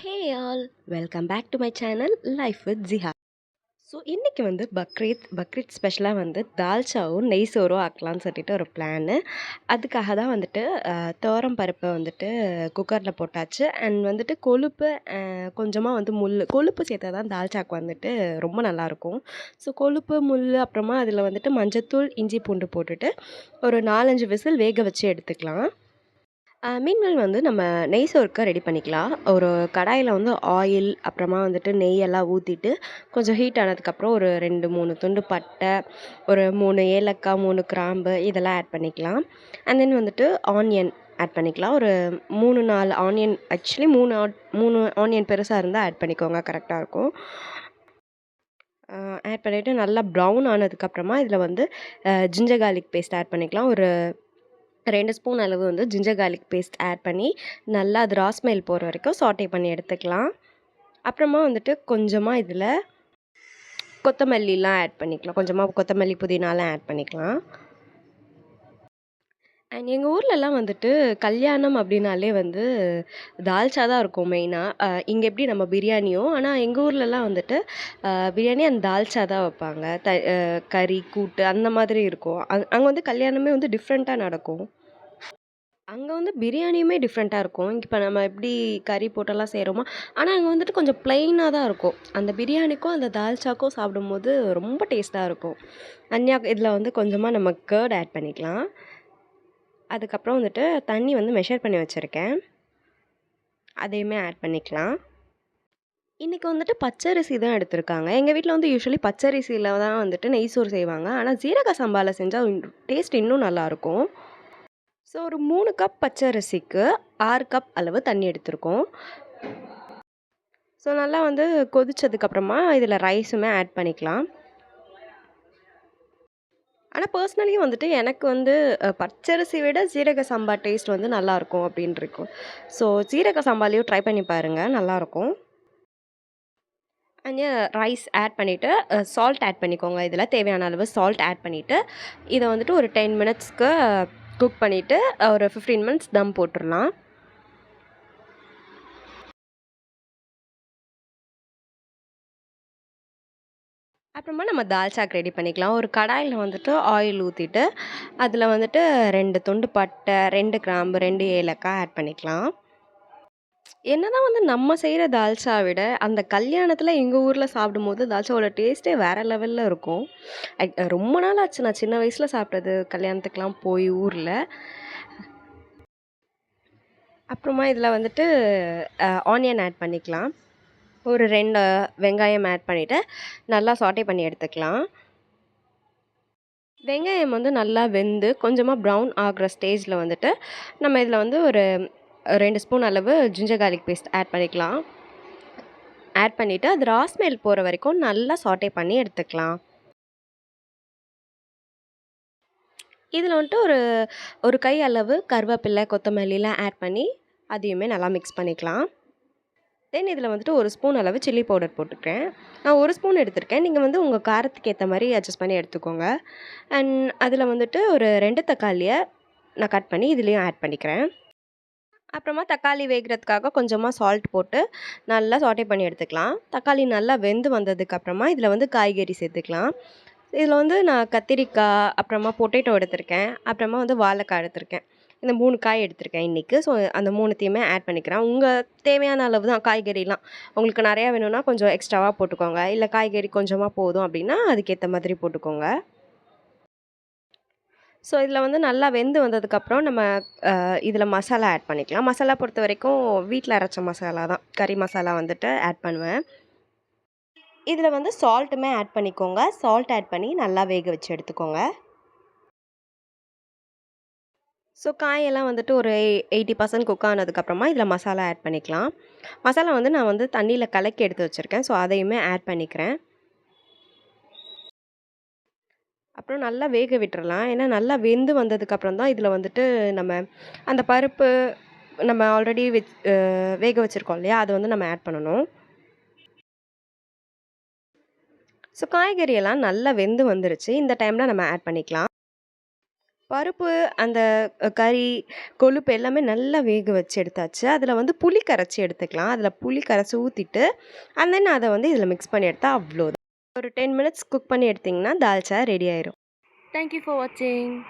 Hey all, welcome back to my channel Life with Ziha. So இன்றைக்கி வந்து பக்ரீத் ஸ்பெஷலாக வந்து தால்ச்சாவும் நெய் சோறும் ஆக்கலாம்னு சொல்லிட்டு ஒரு பிளானு. அதுக்காக தான் வந்துட்டு துவரம் பருப்பை வந்துட்டு குக்கரில் போட்டாச்சு. அண்ட் வந்துட்டு கொழுப்பு கொஞ்சமாக வந்து கொழுப்பு சேர்த்தா தான் தால்ச்சாக்கு வந்துட்டு ரொம்ப நல்லாயிருக்கும். ஸோ கொழுப்பு அப்புறமா அதில் வந்துட்டு மஞ்சத்தூள் இஞ்சி பூண்டு போட்டுட்டு ஒரு 4-5 விசில் வேக வச்சு எடுத்துக்கலாம். மீன்கள் வந்து நம்ம நெய் சோறுக்கு ரெடி பண்ணிக்கலாம். ஒரு கடாயில் வந்து ஆயில், அப்புறமா வந்துட்டு நெய்யெல்லாம் ஊற்றிட்டு கொஞ்சம் ஹீட் ஆனதுக்கப்புறம் ஒரு 2-3 துண்டு பட்டை, ஒரு 3 ஏலக்காய், 3 கிராம்பு இதெல்லாம் ஆட் பண்ணிக்கலாம். அண்ட் தென் வந்துட்டு ஆனியன் ஆட் பண்ணிக்கலாம். ஒரு 3-4 ஆனியன், ஆக்சுவலி 3 ஆனியன் பெருசாக இருந்தால் ஆட் பண்ணிக்கோங்க, கரெக்டாக இருக்கும். ஆட் பண்ணிவிட்டு நல்லா ப்ரௌன் ஆனதுக்கப்புறமா இதில் வந்து ஜிஞ்சர் கார்லிக் பேஸ்ட் ஆட் பண்ணிக்கலாம். ஒரு 2 ஸ்பூன் அளவு வந்து ஜிஞ்சர் கார்லிக் பேஸ்ட் ஆட் பண்ணி நல்லா அது ரா ஸ்மெல் போகிற வரைக்கும் சாட்டே பண்ணி எடுத்துக்கலாம். அப்புறமா வந்துட்டு கொஞ்சமாக இதில் கொத்தமல்லிலாம் ஆட் பண்ணிக்கலாம். கொஞ்சமாக கொத்தமல்லி, புதினாலாம் ஆட் பண்ணிக்கலாம். அண்ட் எங்கள் ஊர்லலாம் வந்துட்டு கல்யாணம் அப்படின்னாலே வந்து தால்ச்சா தான் இருக்கும் மெயினாக. இங்கே எப்படி நம்ம பிரியாணியோ, ஆனால் எங்கள் ஊர்லலாம் வந்துட்டு பிரியாணி அண்ட் தால்ச்சா தான் வைப்பாங்க. கறி, கூட்டு அந்த மாதிரி இருக்கும். அங்கே வந்து கல்யாணமே வந்து டிஃப்ரெண்ட்டாக நடக்கும். அங்கே வந்து பிரியாணியுமே டிஃப்ரெண்ட்டாக இருக்கும். இப்போ நம்ம எப்படி கறி போட்டெல்லாம் செய்கிறோமோ, ஆனால் அங்கே வந்துட்டு கொஞ்சம் ப்ளைனாக தான் இருக்கும். அந்த பிரியாணிக்கும் அந்த தால்ச்சாக்கும் சாப்பிடும்போது ரொம்ப டேஸ்ட்டாக இருக்கும். இதில் வந்து கொஞ்சமாக நம்ம கர்ட் ஆட் பண்ணிக்கலாம். அதுக்கப்புறம் வந்துட்டு தண்ணி வந்து மெஷர் பண்ணி வச்சுருக்கேன், அதையுமே ஆட் பண்ணிக்கலாம். இன்றைக்கி வந்துட்டு பச்சரிசி தான் எடுத்திருக்காங்க. எங்கள் வீட்டில் வந்து யூஸ்வலி பச்சரிசியில் தான் வந்துட்டு நெய் சோறு செய்வாங்க. ஆனால் ஜீரக சம்பாவில் செஞ்சால் டேஸ்ட் இன்னும் நல்லாயிருக்கும். ஸோ ஒரு 3 கப் பச்சரிசிக்கு 6 கப் அளவு தண்ணி எடுத்திருக்கோம். ஸோ நல்லா வந்து கொதிச்சதுக்கப்புறமா இதில் ரைஸுமே ஆட் பண்ணிக்கலாம். ஆனால் பர்சனலி வந்துட்டு எனக்கு வந்து பச்சரிசி விட ஜீரக சம்பா டேஸ்ட் வந்து நல்லாயிருக்கும் அப்படின்னு இருக்கும். ஸோ ஜீரக சம்பாலையும் ட்ரை பண்ணி பாருங்கள், நல்லாயிருக்கும். அண்ட் ரைஸ் ஆட் பண்ணிவிட்டு சால்ட் ஆட் பண்ணிக்கோங்க. இதில் தேவையான அளவு சால்ட் ஆட் பண்ணிவிட்டு இதை வந்துட்டு ஒரு 10 மினிட்ஸ்க்கு குக் பண்ணிவிட்டு ஒரு 15 மினிட்ஸ் தம் போட்டுடலாம். அப்புறமா நம்ம தால்ச்சாக்கு ரெடி பண்ணிக்கலாம். ஒரு கடாயில் வந்துட்டு ஆயில் ஊற்றிட்டு அதில் வந்துட்டு 2 துண்டு பட்டை, 2 கிராம்பு, 2 ஏலக்காய் ஆட் பண்ணிக்கலாம். என்னதான் வந்து நம்ம செய்கிற தால்ச்சா விட அந்த கல்யாணத்தில் எங்கள் ஊரில் சாப்பிடும்போது தால்ச்சாவோட டேஸ்ட்டே வேறு லெவலில் இருக்கும். ரொம்ப நாள் ஆச்சு நான் சின்ன வயசில் சாப்பிட்டது, கல்யாணத்துக்கெலாம் போய் ஊரில். அப்புறமா இதில் வந்துட்டு ஆனியன் ஆட் பண்ணிக்கலாம். ஒரு 2 வெங்காயம் ஆட் பண்ணிவிட்டு நல்லா சாட்டே பண்ணி எடுத்துக்கலாம். வெங்காயம் வந்து நல்லா வெந்து கொஞ்சமாக ப்ரௌன் ஆகிற ஸ்டேஜில் வந்துட்டு நம்ம இதில் வந்து ஒரு 2 ஸ்பூன் அளவு ஜிஞ்சர் கார்லிக் பேஸ்ட் ஆட் பண்ணிக்கலாம். ஆட் பண்ணிவிட்டு அது ரா ஸ்மெல் போகிற வரைக்கும் நல்லா சாட்டே பண்ணி எடுத்துக்கலாம். இதில் வந்துட்டு ஒரு கை அளவு கருவேப்பிலை, கொத்தமல்லிலாம் ஆட் பண்ணி அதையுமே நல்லா மிக்ஸ் பண்ணிக்கலாம். தென் இதில் வந்துட்டு 1 ஸ்பூன் அளவு சில்லி பவுடர் போட்டுக்கிறேன். நான் 1 ஸ்பூன் எடுத்திருக்கேன். நீங்கள் வந்து உங்கள் காரத்துக்கு ஏற்ற மாதிரி அட்ஜஸ்ட் பண்ணி எடுத்துக்கோங்க. அண்ட் அதில் வந்துட்டு ஒரு 2 தக்காளியை நான் கட் பண்ணி இதுலேயும் ஆட் பண்ணிக்கிறேன். அப்புறமா தக்காளி வேகிறதுக்காக கொஞ்சமாக சால்ட் போட்டு நல்லா சாட்டே பண்ணி எடுத்துக்கலாம். தக்காளி நல்லா வெந்து வந்ததுக்கப்புறமா இதில் வந்து காய்கறி சேர்த்துக்கலாம். இதில் வந்து நான் கத்திரிக்காய், அப்புறமா பொட்டேட்டோ எடுத்திருக்கேன், அப்புறமா வந்து வாழைக்காய் எடுத்திருக்கேன். இந்த 3 காய் எடுத்திருக்கேன் இன்றைக்கி. ஸோ அந்த 3த்தையுமே ஆட் பண்ணிக்கிறேன். உங்கள் தேவையான அளவு தான் காய்கறிலாம். உங்களுக்கு நிறையா வேணும்னா கொஞ்சம் எக்ஸ்ட்ராவாக போட்டுக்கோங்க. இல்லை காய்கறி கொஞ்சமாக போதும் அப்படின்னா அதுக்கேற்ற மாதிரி போட்டுக்கோங்க. ஸோ இதில் வந்து நல்லா வெந்து வந்ததுக்கப்புறம் நம்ம இதில் மசாலா ஆட் பண்ணிக்கலாம். மசாலா பொறுத்த வரைக்கும் வீட்டில் அரைச்ச மசாலா தான், கறி மசாலா வந்துட்டு ஆட் பண்ணுவேன். இதில் வந்து சால்ட்டுமே ஆட் பண்ணிக்கோங்க. சால்ட் ஆட் பண்ணி நல்லா வேக வச்சு எடுத்துக்கோங்க. ஸோ காயெல்லாம் வந்துட்டு ஒரு 80% குக் ஆனதுக்கப்புறமா இதில் மசாலா ஆட் பண்ணிக்கலாம். மசாலா வந்து நான் வந்து தண்ணியில் கலக்கி எடுத்து வச்சுருக்கேன். ஸோ அதையுமே ஆட் பண்ணிக்கிறேன். அப்புறம் நல்லா வேக விட்டுறலாம். ஏன்னா நல்லா வெந்து வந்ததுக்கப்புறம் தான் இதில் வந்துட்டு நம்ம அந்த பருப்பு நம்ம ஆல்ரெடி வேக வச்சுருக்கோம் இல்லையா, அதை வந்து நம்ம ஆட் பண்ணணும். ஸோ காய்கறியெல்லாம் நல்லா வெந்து வந்துருச்சு. இந்த டைமில் நம்ம ஆட் பண்ணிக்கலாம். பருப்பு, அந்த கறி, கொழுப்பு எல்லாமே நல்லா வேக வச்சு எடுத்தாச்சு. அதில வந்து புளி கரைச்சு எடுத்துக்கலாம். அதில புளி கரைச்சு ஊத்திட்டு, அண்ட் தென் அத வந்து இதில மிக்ஸ் பண்ணி எடுத்தா அவ்ளோதான். ஒரு 10 மினிட்ஸ் குக் பண்ணி எடுத்தீங்கன்னா, தால்ச்சா ரெடி ஆயிரும். தேங்க் யூ ஃபார் வாட்சிங்.